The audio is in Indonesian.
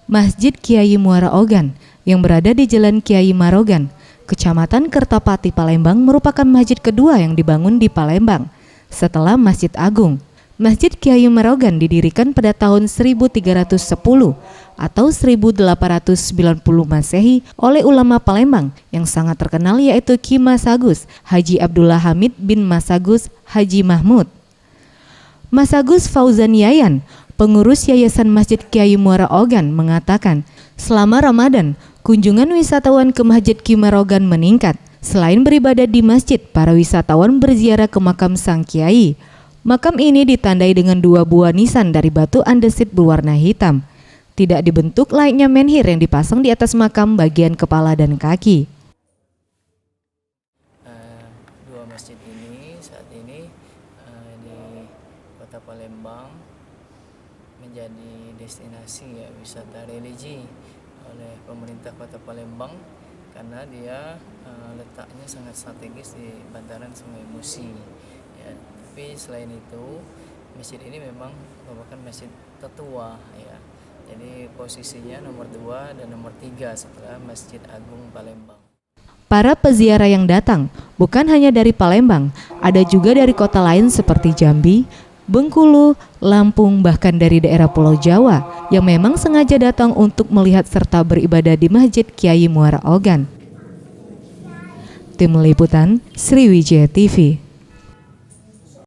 Masjid Kiai Muara Ogan yang berada di Jalan Kiai Marogan, Kecamatan Kertapati, Palembang merupakan masjid kedua yang dibangun di Palembang setelah Masjid Agung. Masjid Kiai Marogan didirikan pada tahun 1310 atau 1890 Masehi oleh ulama Palembang yang sangat terkenal yaitu Ki Masagus Haji Abdullah Hamid bin Masagus Haji Mahmud. Masagus Fauzan Yayan, pengurus Yayasan Masjid Kiai Muara Ogan, mengatakan, selama Ramadan, kunjungan wisatawan ke Masjid Ki Marogan meningkat. Selain beribadah di masjid, para wisatawan berziarah ke makam Sang Kiai. Makam ini ditandai dengan 2 buah nisan dari batu andesit berwarna hitam. Tidak dibentuk layaknya menhir yang dipasang di atas makam bagian kepala dan kaki. Dua masjid ini saat ini di Kota Palembang menjadi destinasi wisata religi oleh pemerintah Kota Palembang karena dia letaknya sangat strategis di bantaran Sungai Musi. Ya, tapi selain itu masjid ini memang merupakan masjid tertua, ya. Jadi posisinya nomor 2 dan nomor 3 setelah Masjid Agung Palembang. Para peziarah yang datang bukan hanya dari Palembang, ada juga dari kota lain seperti Jambi, Bengkulu, Lampung, bahkan dari daerah Pulau Jawa yang memang sengaja datang untuk melihat serta beribadah di Masjid Kiai Muara Ogan. Tim Liputan Sriwijaya TV.